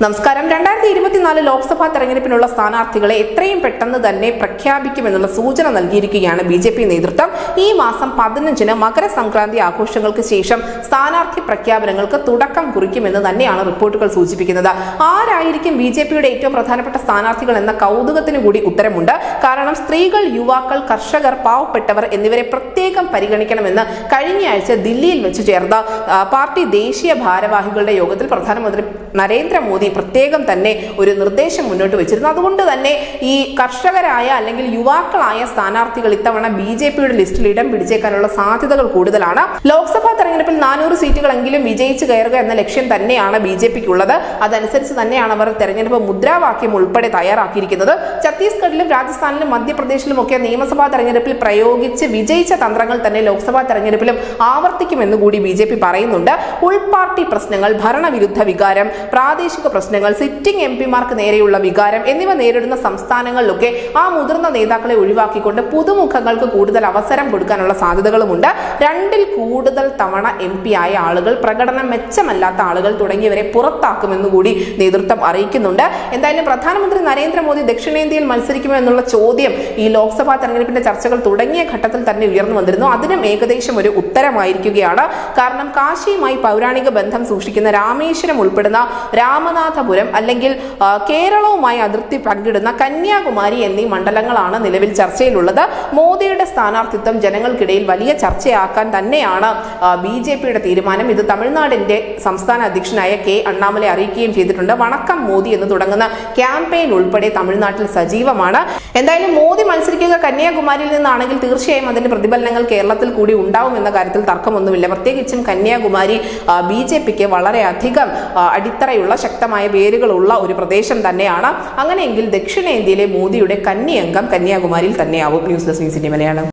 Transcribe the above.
നമസ്കാരം. 2024 ലോക്സഭാ തെരഞ്ഞെടുപ്പിനുള്ള സ്ഥാനാർത്ഥികളെ എത്രയും പെട്ടെന്ന് തന്നെ പ്രഖ്യാപിക്കുമെന്നുള്ള സൂചന നൽകിയിരിക്കുകയാണ് ബി.ജെ.പി. നേതൃത്വം. ഈ മാസം 15-ന് മകരസംക്രാന്തി ആഘോഷങ്ങൾക്ക് ശേഷം സ്ഥാനാർത്ഥി പ്രഖ്യാപനങ്ങൾക്ക് തുടക്കം കുറിക്കുമെന്ന് തന്നെയാണ് റിപ്പോർട്ടുകൾ സൂചിപ്പിക്കുന്നത്. ആരായിരിക്കും ബി.ജെ.പിയുടെ ഏറ്റവും പ്രധാനപ്പെട്ട സ്ഥാനാർത്ഥികൾ എന്ന കൗതുകത്തിന് കൂടി ഉത്തരമുണ്ട്. കാരണം സ്ത്രീകൾ, യുവാക്കൾ, കർഷകർ, പാവപ്പെട്ടവർ എന്നിവരെ പ്രത്യേകം പരിഗണിക്കണമെന്ന് കഴിഞ്ഞയാഴ്ച ദില്ലിയിൽ വെച്ച് ചേർന്ന പാർട്ടി ദേശീയ ഭാരവാഹികളുടെ യോഗത്തിൽ പ്രധാനമന്ത്രി നരേന്ദ്രമോദി പ്രത്യേകം തന്നെ ഒരു നിർദ്ദേശം മുന്നോട്ട് വെച്ചിരുന്നു. അതുകൊണ്ട് തന്നെ ഈ കർഷകരായ അല്ലെങ്കിൽ യുവാക്കളായ സ്ഥാനാർത്ഥികൾ ഇത്തവണ ബി.ജെ.പിയുടെ ലിസ്റ്റിൽ ഇടം പിടിച്ചേക്കാനുള്ള സാധ്യതകൾ കൂടുതലാണ്. ലോക്സഭാ തെരഞ്ഞെടുപ്പിൽ 400 സീറ്റുകളെങ്കിലും വിജയിച്ചു കയറുക എന്ന ലക്ഷ്യം തന്നെയാണ് ബി.ജെ.പിക്കുള്ളത്. അതനുസരിച്ച് തന്നെയാണ് അവർ തെരഞ്ഞെടുപ്പ് മുദ്രാവാക്യം ഉൾപ്പെടെ തയ്യാറാക്കിയിരിക്കുന്നത്. ഛത്തീസ്ഗഡിലും രാജസ്ഥാനിലും മധ്യപ്രദേശിലും ഒക്കെ നിയമസഭാ തെരഞ്ഞെടുപ്പിൽ പ്രയോഗിച്ച് വിജയിച്ച തന്ത്രങ്ങൾ തന്നെ ലോക്സഭാ തെരഞ്ഞെടുപ്പിലും ആവർത്തിക്കുമെന്ന് കൂടി ബി.ജെ.പി. പറയുന്നുണ്ട്. ഉൾപാർട്ടി പ്രശ്നങ്ങൾ, ഭരണവിരുദ്ധ വികാരം, പ്രാദേശിക പ്രശ്നങ്ങൾ, സിറ്റിംഗ് എംപിമാർക്ക് നേരെയുള്ള വികാരം എന്നിവ നേരിടുന്ന സംസ്ഥാനങ്ങളിലൊക്കെ ആ മുതിർന്ന നേതാക്കളെ ഒഴിവാക്കിക്കൊണ്ട് പുതുമുഖങ്ങൾക്ക് കൂടുതൽ അവസരം കൊടുക്കാനുള്ള സാധ്യതകളുമുണ്ട്. 2-ൽ കൂടുതൽ തവണ MP ആയ ആളുകൾ, പ്രകടനം മെച്ചമല്ലാത്ത ആളുകൾ തുടങ്ങിയവരെ പുറത്താക്കുമെന്ന് കൂടി നേതൃത്വം അറിയിക്കുന്നുണ്ട്. എന്തായാലും പ്രധാനമന്ത്രി നരേന്ദ്രമോദി ദക്ഷിണേന്ത്യയിൽ മത്സരിക്കുമോ എന്നുള്ള ചോദ്യം ഈ ലോക്സഭാ തെരഞ്ഞെടുപ്പിന്റെ ചർച്ചകൾ തുടങ്ങിയ ഘട്ടത്തിൽ തന്നെ ഉയർന്നു വന്നിരുന്നു. അതിനും ഏകദേശം ഒരു ഉത്തരമായിരിക്കുകയാണ്. കാരണം കാശിയുമായി പൗരാണിക ബന്ധം സൂക്ഷിക്കുന്ന രാമേശ്വരം ഉൾപ്പെടുന്ന രാമനാഥപുരം അല്ലെങ്കിൽ കേരളവുമായി അതിർത്തി പങ്കിടുന്ന കന്യാകുമാരി എന്നീ മണ്ഡലങ്ങളാണ് നിലവിൽ ചർച്ചയിലുള്ളത്. മോദിയുടെ സ്ഥാനാർത്ഥിത്വം ജനങ്ങൾക്കിടയിൽ വലിയ ചർച്ചയാക്കാൻ തന്നെയാണ് ബി.ജെ.പിയുടെ തീരുമാനം. ഇത് തമിഴ്നാടിന്റെ സംസ്ഥാന അധ്യക്ഷനായ കെ അണ്ണാമലൈ അറിയിക്കുകയും ചെയ്തിട്ടുണ്ട്. വണക്കം മോദി എന്ന് തുടങ്ങുന്ന ക്യാമ്പയിൻ ഉൾപ്പെടെ തമിഴ്നാട്ടിൽ സജീവമാണ്. എന്തായാലും മോദി മത്സരിക്കുക കന്യാകുമാരിയിൽ നിന്നാണെങ്കിൽ തീർച്ചയായും അതിന്റെ പ്രതിഫലനങ്ങൾ കേരളത്തിൽ കൂടി ഉണ്ടാവും എന്ന കാര്യത്തിൽ തർക്കമൊന്നുമില്ല. പ്രത്യേകിച്ചും കന്യാകുമാരി ബി.ജെ.പിക്ക് വളരെയധികം അടിത്തറയുള്ള ശക്തമായ വേരുകളുള്ള ഒരു പ്രദേശം തന്നെയാണ്. അങ്ങനെയെങ്കിൽ ദക്ഷിണേന്ത്യയിലെ മോദിയുടെ കന്നി അംഗം കന്യാകുമാരിയിൽ തന്നെയാവും. News desk Malayalam.